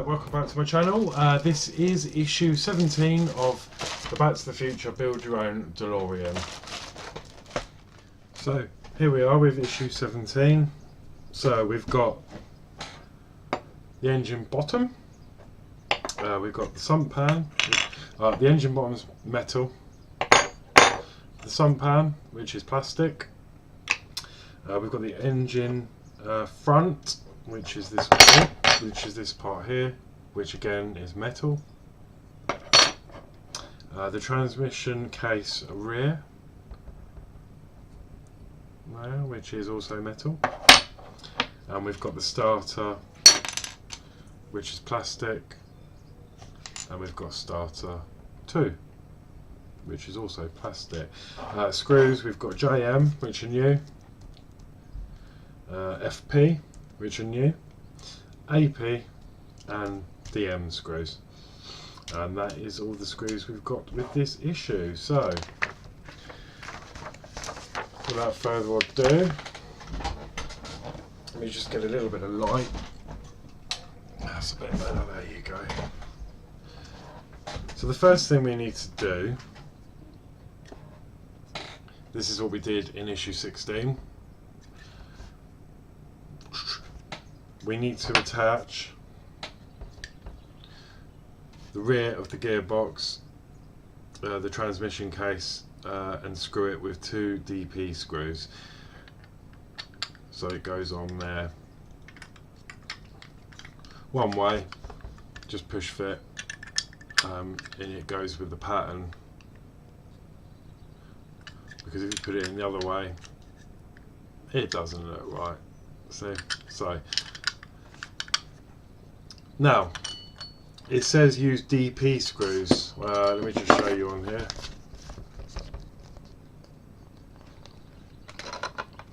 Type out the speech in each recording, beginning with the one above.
Right, welcome back to my channel. This is issue 17 of the Back to the Future Build Your Own DeLorean. So here we are with issue 17. So we've got the engine bottom, we've got the sump pan, the engine bottom's metal, the sump pan which is plastic, we've got the engine front, which is this one here, which is this part here, which again is metal. The transmission case rear, which is also metal. And we've got the starter, which is plastic. And we've got starter 2, which is also plastic. Screws, we've got JM, which are new. FP, which are new. AP and DM screws, and that is all the screws we've got with this issue. So without further ado, let me just get a little bit of light. That's a bit better, there you go. So the first thing we need to do, this is what we did in issue 16. We need to attach the rear of the gearbox, the transmission case, and screw it with 2 DP screws. So it goes on there one way, just push fit, and it goes with the pattern. Because if you put it in the other way, it doesn't look right. See? So now, it says use DP screws. Let me just show you on here.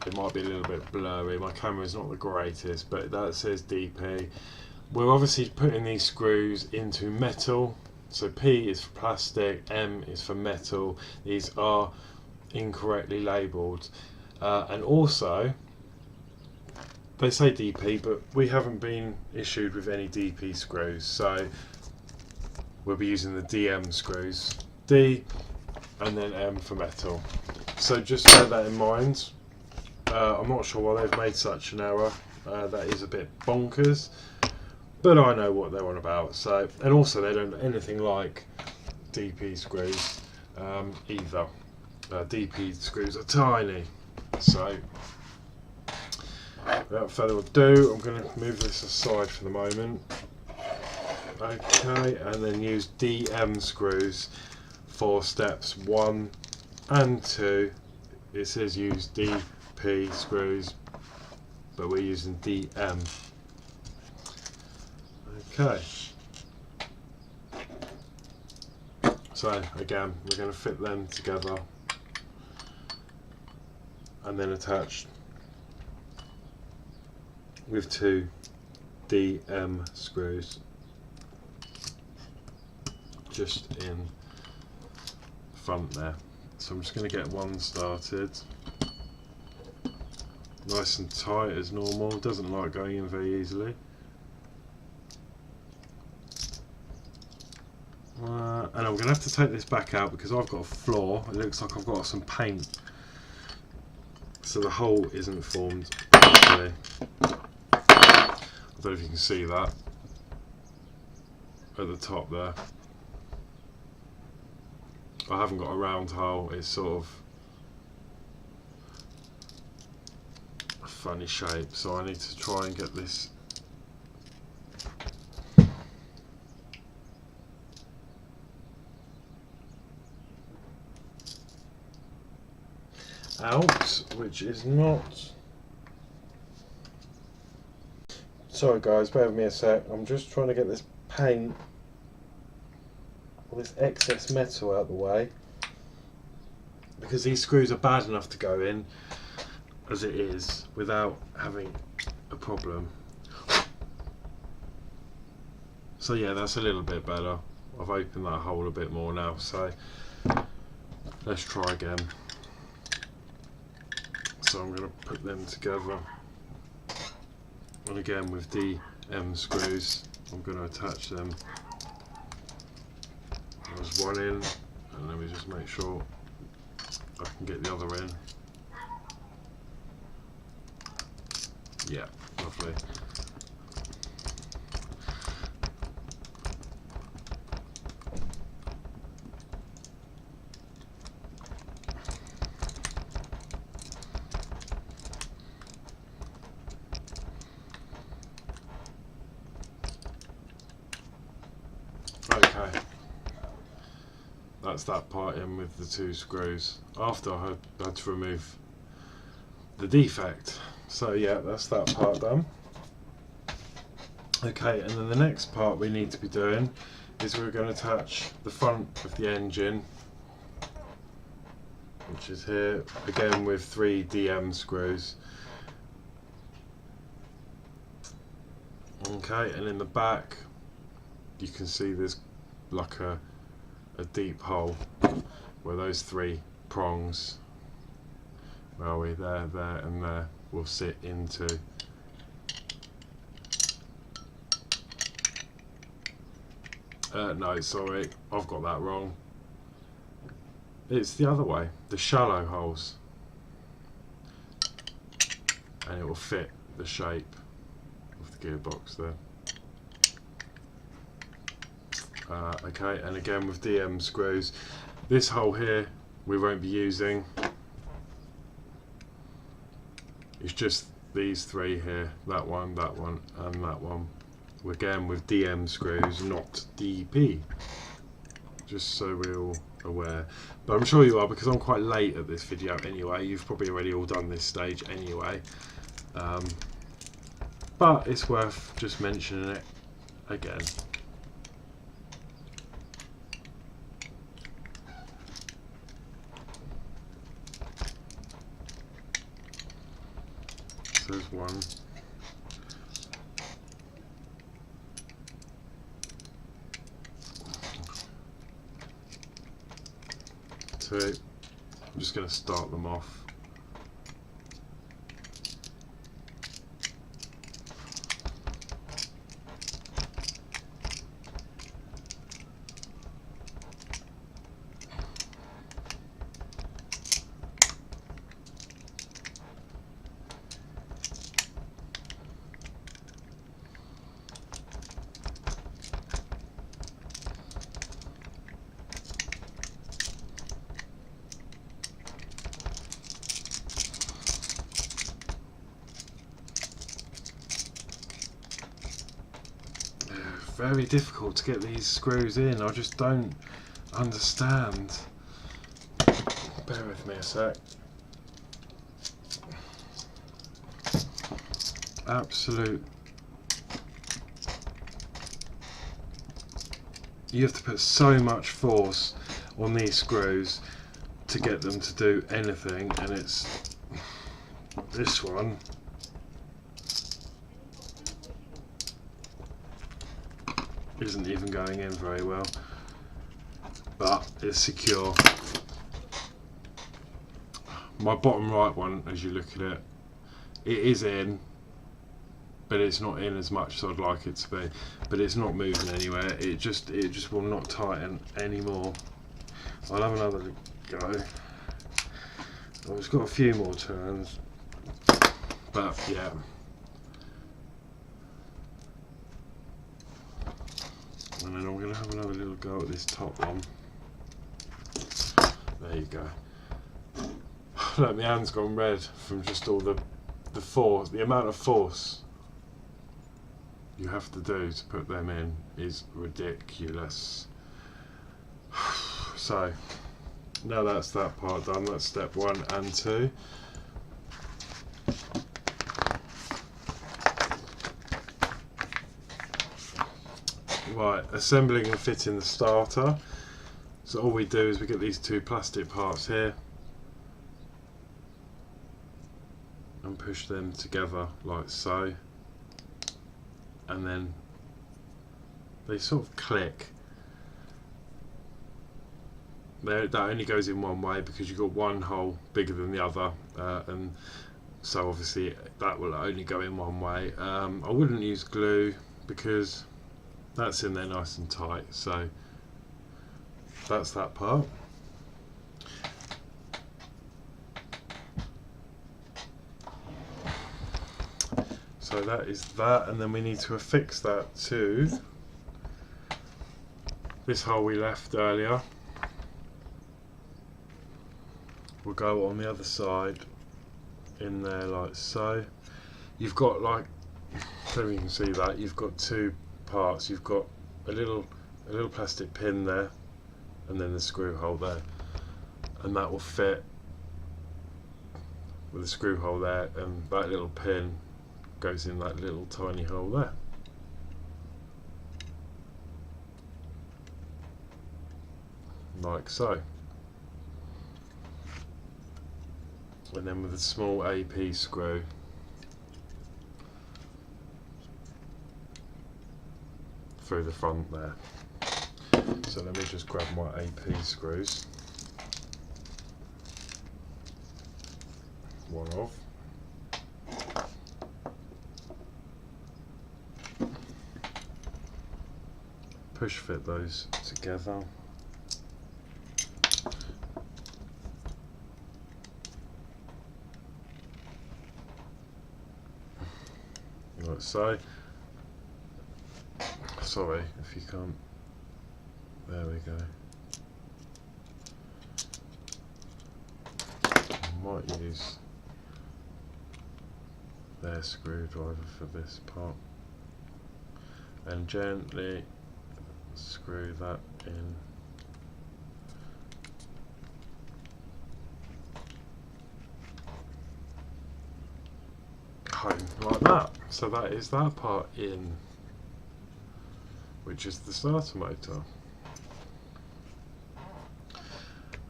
It might be a little bit blurry, my camera's not the greatest, but that says DP. We're obviously putting these screws into metal, so P is for plastic, M is for metal. These are incorrectly labelled, and also they say DP, but we haven't been issued with any DP screws, so we'll be using the DM screws, D and then M for metal. So just bear that in mind. I'm not sure why they've made such an error. That is a bit bonkers, but I know what they're on about. So, and also they don't look anything like DP screws either. DP screws are tiny. So without further ado, I'm going to move this aside for the moment. Okay, and then use DM screws for steps 1 and 2. It says use DP screws, but we're using DM. Okay. So again, we're going to fit them together and then attach with 2 DM screws just in front there. So I'm just going to get one started, nice and tight as normal, doesn't like going in very easily. And I'm going to have to take this back out because I've got a flaw. It looks like I've got some paint, so the hole isn't formed actually. I don't know if you can see that at the top there. I haven't got a round hole, it's sort of a funny shape, so I need to try and get this out, which is not. Sorry guys, bear with me a sec. I'm just trying to get this paint, all this excess metal out of the way, because these screws are bad enough to go in as it is without having a problem. So yeah, that's a little bit better. I've opened that hole a bit more now, so let's try again. So I'm going to put them together, and again with DM screws I'm going to attach them. There's one in, and let me just make sure I can get the other in. Yeah, lovely. Okay, that's that part in with the 2 screws after I had to remove the defect. So yeah, that's that part done. Okay, and then the next part we need to be doing is we're going to attach the front of the engine, which is here, again with 3 DM screws. Okay, and in the back you can see there's like a deep hole where those 3 prongs, where are we, there, and there, will sit into. No, sorry, I've got that wrong. It's the other way, the shallow holes, and it will fit the shape of the gearbox there. Okay, and again with DM screws, this hole here we won't be using. It's just these 3 here, that one, and that one. Again with DM screws, not DP. Just so we're all aware. But I'm sure you are, because I'm quite late at this video anyway. You've probably already all done this stage anyway. But it's worth just mentioning it again. So there's 1. 2. I'm just going to start them off. Very difficult to get these screws in. I just don't understand. Bear with me a sec. Absolute. You have to put so much force on these screws to get them to do anything, and it's this one. Isn't even going in very well, but it's secure. My bottom right one, as you look at it, it is in, but it's not in as much as I'd like it to be. But it's not moving anywhere. It just will not tighten anymore. I'll have another go. Oh, it's got a few more turns, but yeah. And then I'm going to have another little go at this top one. There you go. Look, my hand's gone red from just all the force. The amount of force you have to do to put them in is ridiculous. So, now that's that part done. That's step 1 and 2. Right, assembling and fitting the starter. So all we do is we get these 2 plastic parts here and push them together like so, and then they sort of click. That only goes in one way because you've got one hole bigger than the other, and so obviously that will only go in one way. I wouldn't use glue because That's in there nice and tight, so that's that part. So that is that, and then we need to affix that to this hole we left earlier. We'll go on the other side in there like so. You've got, like, so you can see that you've got two parts. You've got a little plastic pin there, and then the screw hole there, and that will fit with the screw hole there, and that little pin goes in that little tiny hole there. Like so. And then with a small AP screw, through the front there. So let me just grab my AP screws. One off. Push fit those together. Like so. Sorry if you can't. There we go. I might use their screwdriver for this part, and gently screw that in. Home like that. So that is that part in, which is the starter motor.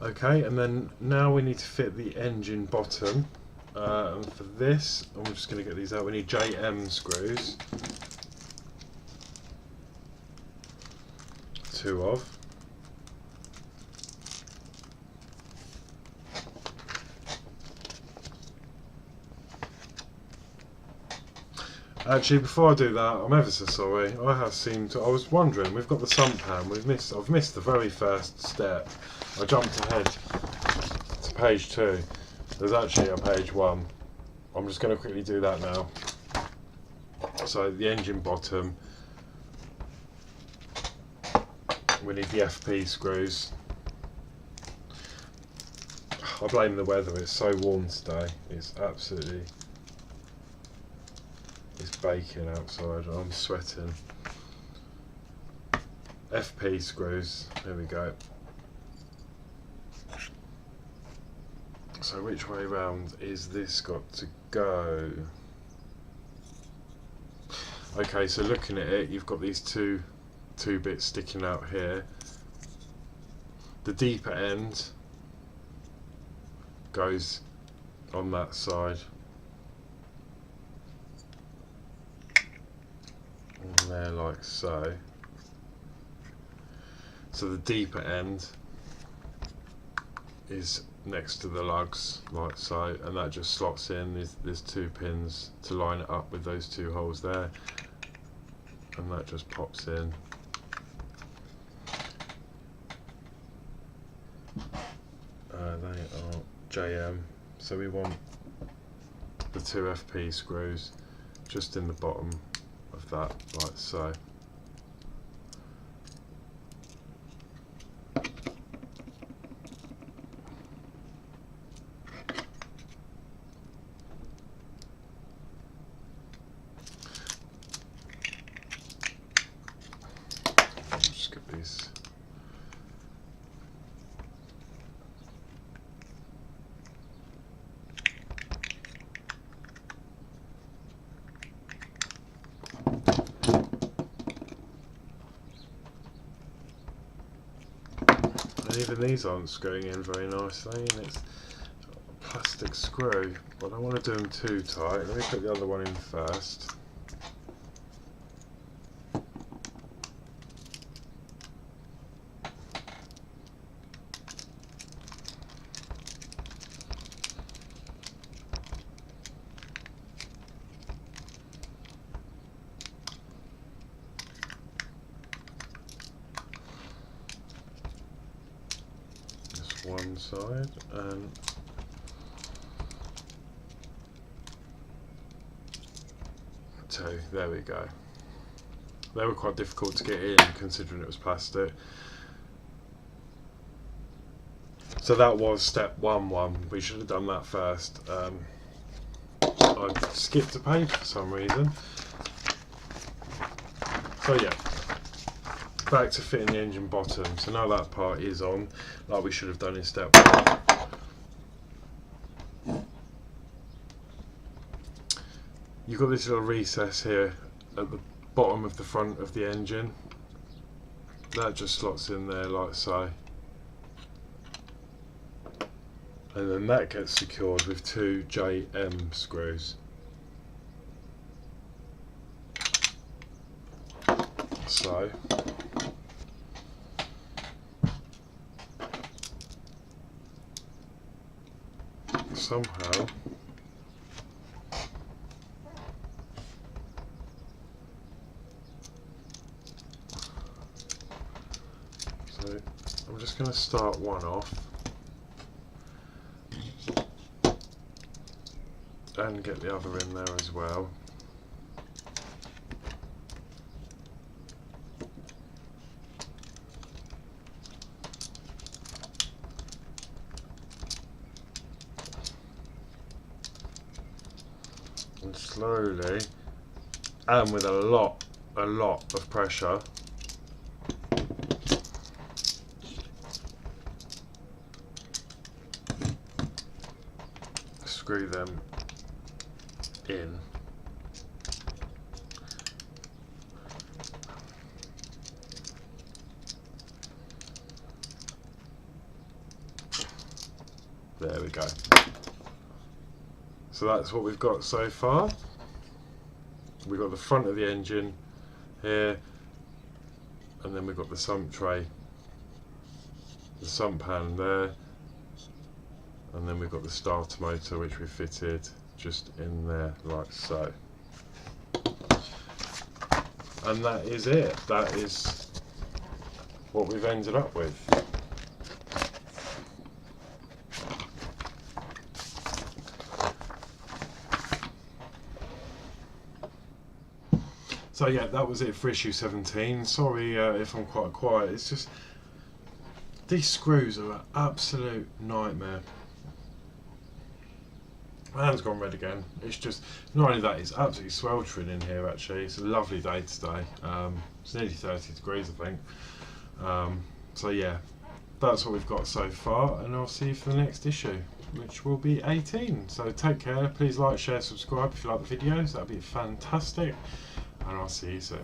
Okay, and then now we need to fit the engine bottom, and for this I'm just going to get these out. We need JM screws, 2 of. Actually, before I do that, I'm ever so sorry. I was wondering, we've got the sump pan. I've missed the very first step. I jumped ahead to page 2. There's actually a page 1. I'm just going to quickly do that now. So the engine bottom, we need the FP screws. I blame the weather. It's so warm today. It's absolutely. It's baking outside. I'm sweating. FP screws. There we go. So which way round is this got to go? Okay, so looking at it, you've got these two bits sticking out here. The deeper end goes on that side. And there like so. So the deeper end is next to the lugs like so, and that just slots in. There's 2 pins to line it up with those 2 holes there, and that just pops in. They are JM, so we want the 2 FP screws just in the bottom of that like so. Just get these. And even these aren't screwing in very nicely, and it's a plastic screw, but I don't want to do them too tight. Let me put the other one in first. one side and two. There we go. They were quite difficult to get in considering it was plastic. So that was step 1-1. We should have done that first. I skipped a page for some reason. So yeah, back to fitting the engine bottom. So now that part is on, like we should have done in step 1. You've got this little recess here at the bottom of the front of the engine. That just slots in there like so. And then that gets secured with 2 JM screws. So somehow I'm just going to start one off and get the other in there as well. And slowly, and with a lot of pressure, screw them in. There we go. So that's what we've got so far. We've got the front of the engine here, and then we've got the sump tray, the sump pan there, and then we've got the starter motor which we fitted just in there like so. And that is it. That is what we've ended up with. So yeah, that was it for issue 17. Sorry if I'm quite quiet. It's just these screws are an absolute nightmare. My hand's gone red again. It's just, not only that, it's absolutely sweltering in here actually. It's a lovely day today. It's nearly 30 degrees I think. So yeah, that's what we've got so far, and I'll see you for the next issue, which will be 18. So take care, please like, share, subscribe if you like the videos, that'd be fantastic, and I'll see you soon.